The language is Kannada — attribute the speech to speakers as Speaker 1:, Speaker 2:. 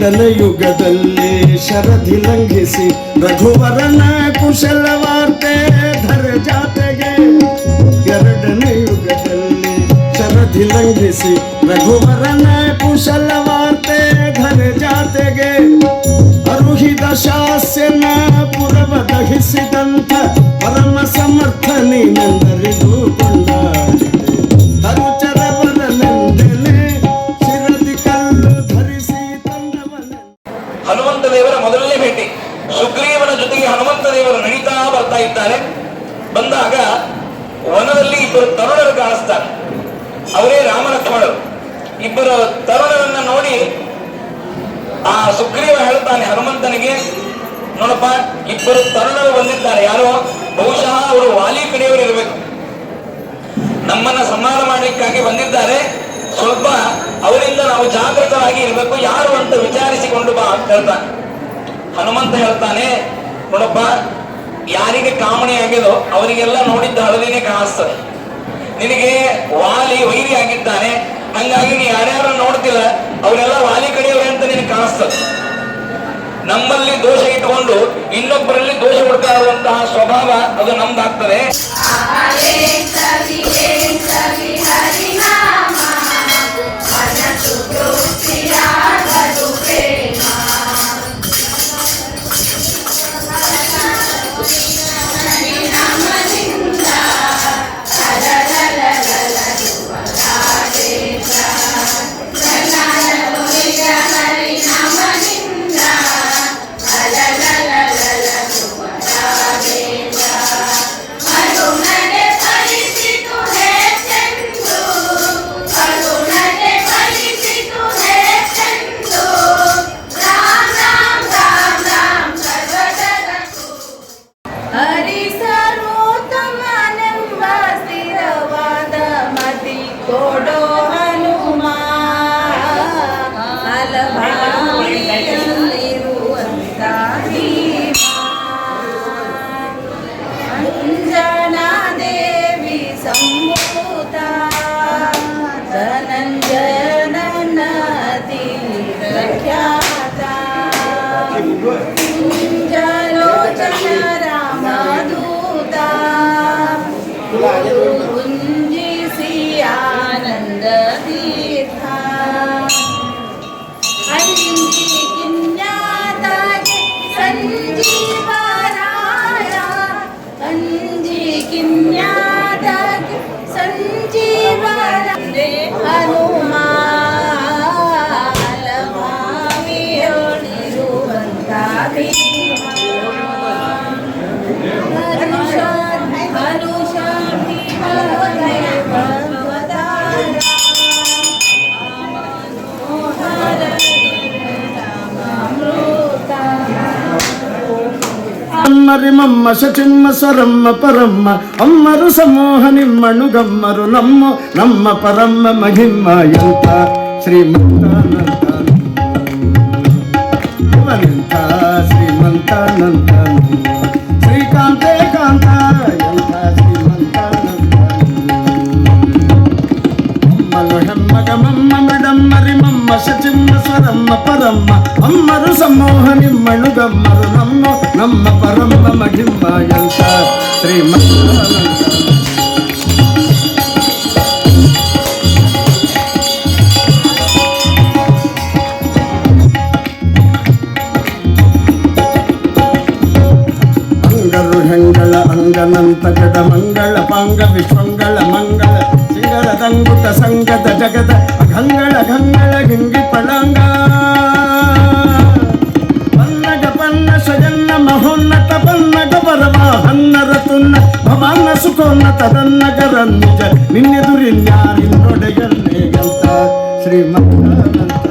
Speaker 1: ಎರಡನೇ ಯುಗದಲ್ಲಿ ಶರಧಿ ಲಂಘಿಸಿ ರಘುವರನ ಕುಶಲ ವಾರ್ತೆ ಧರ ಜಾತೆಗೆ. ಎರಡನೇ ಯುಗದಲ್ಲಿ ಶರಧಿ ಲಂಘಿಸಿ ರಘುವರನ ಕುಶಲ ವಾರ್ತೆ ಧರ ಜಾತೆಗೆ. ಅರುಹಿದ ಶಾಸ್ಯನ ಪುರವ ದಹಿಸಿದಂಥ ಪರಮ ಸಮರ್ಥ ನೀನೆಂದರಿಗೂ ಕೊಂಡಾಡಿದೆ. ತರುಚರ ಬರಲೆಂದೆಲೆ ಶಿರದಿ ಕಲ್ಲು ಧರಿಸಿ ತಂದವನ.
Speaker 2: ಹನುಮಂತ ದೇವರ ಮೊದಲನೇ ಭೇಟಿ. ಸುಗ್ರೀವನ ಜೊತೆಗೆ ಹನುಮಂತ ದೇವರು ನಡೀತಾ ಬರ್ತಾ ಇದ್ದಾರೆ. ಬಂದಾಗ ವನದಲ್ಲಿ ಇಬ್ಬರು ತರುಣರು ಕಾಣಿಸ್ತಾರೆ. ಅವರೇ ರಾಮಲಕ್ಷ್ಮಣರು. ಇಬ್ಬರು ತರುಣರನ್ನ ನೋಡಿ ಆ ಸುಗ್ರೀವ ಹೇಳ್ತಾನೆ ಹನುಮಂತನಿಗೆ, ನೋಡಪ್ಪ, ಇಬ್ಬರು ತರುಣರು ಬಂದಿದ್ದಾರೆ. ಯಾರೋ ಬಹುಶಃ ಅವರು ವಾಲಿ ಕಡೆಯವರು ಇರಬೇಕು. ನಮ್ಮನ್ನ ಸಂಹಾರ ಮಾಡಲಿಕ್ಕಾಗಿ ಬಂದಿದ್ದಾರೆ. ಸ್ವಲ್ಪ ಅವರಿಂದ ನಾವು ಜಾಗೃತರಾಗಿ ಇರಬೇಕು. ಯಾರು ಅಂತ ವಿಚಾರಿಸಿಕೊಂಡು ಬಾ ಅಂತ ಹೇಳ್ತಾನೆ. ಹನುಮಂತ ಹೇಳ್ತಾನೆ, ನೋಡಪ್ಪ, ಯಾರಿಗೆ ಕಾಮಣಿ ಆಗಿದೋ ಅವರಿಗೆಲ್ಲ ನೋಡಿದ್ದ ಹಳದಿನೇ ಕಾಣಿಸ್ತದೆ. ನಿನಗೆ ವಾಲಿ ವೈರಿ ಆಗಿದ್ದಾನೆ, ಹಂಗಾಗಿ ನೀ ಯಾರ್ಯಾರು ನೋಡ್ತಿಲ್ಲ ಅವರೆಲ್ಲ ವಾಲಿ ಕಡೆಯವರು ಅಂತ ನಿನಗೆ ಕಾಣಿಸ್ತದೆ. ನಮ್ಮಲ್ಲಿ ದೋಷ ಇಟ್ಟುಕೊಂಡು ಇನ್ನೊಬ್ಬರಲ್ಲಿ ದೋಷ ಹುಡುಕಾಡುವಂತಹ ಸ್ವಭಾವ ಅದು ನಮ್ದಾಗ್ತದೆ.
Speaker 1: ಮಮ್ಮ ಶಚಿಮ್ಮ ಸ್ವರಮ್ಮ ಪರಮ್ಮ ಅಮ್ಮರು ಸಮೂಹ ನಿಮ್ಮಣು ಗಮ್ಮರು ನಮ್ಮ ನಮ್ಮ ಪರಮ್ಮ ಮಹಿಮ್ಮ ಎಂತ ಶ್ರೀಮಂತಾನಂತ ಶ್ರೀಮಂತಾನಂತ ಶ್ರೀಕಾಂತೆ ಕಾಂತ ಎಂತ ಶ್ರೀಮಂತಾನಂತ ಅಮ್ಮಲು ಹೆಮ್ಮಗ ಮಮ್ಮ ಮೃಡಮ್ಮರಿ ಮಮ್ಮ ಶಚಿಮ್ಮ ಸ್ವರಮ್ಮ ಪರಮ್ಮ ಅಮ್ಮರು ಸಮೂಹ ನಿಮ್ಮಣು ಗಮ್ಮರು ನಮ್ಮ ನಮ್ಮ ಪರಮ ಮಹಿಮ ಎಂತ ಶ್ರೀಮಂತಾನಂತ. ಅಂಗರು ಹೆಂಗಳ ಅಂಗನಂತ ಗಡ ಮಂಗಳ ಪಾಂಗ ವಿಶ್ವಂಗಳ ಮಂಗಳ ಸಿಂಗರದಂಗುಟ ಸಂಗದ ಜಗದ ಅಘಂಗಳ ಘಂಗಳ ಗಿಂಗಿ ಪಳಂಗ ಪನ್ನಗ ಪನ್ನ ಸಜನ್ನ ಮಹೋನ್ನತ ಪನ್ನಗ ಪರಮ ಹನ್ನರ ತುನ್ನ ಭವಾನ ಸುಖೋನ್ನತ ತನ್ನಗರ ನಿಜ ನಿನ್ನೆದುರಿನ್ಯಾರಿನ್ನೊಡೆಯನ್ನೇ ಗಂತ ಶ್ರೀಮಂತಾನಂತ.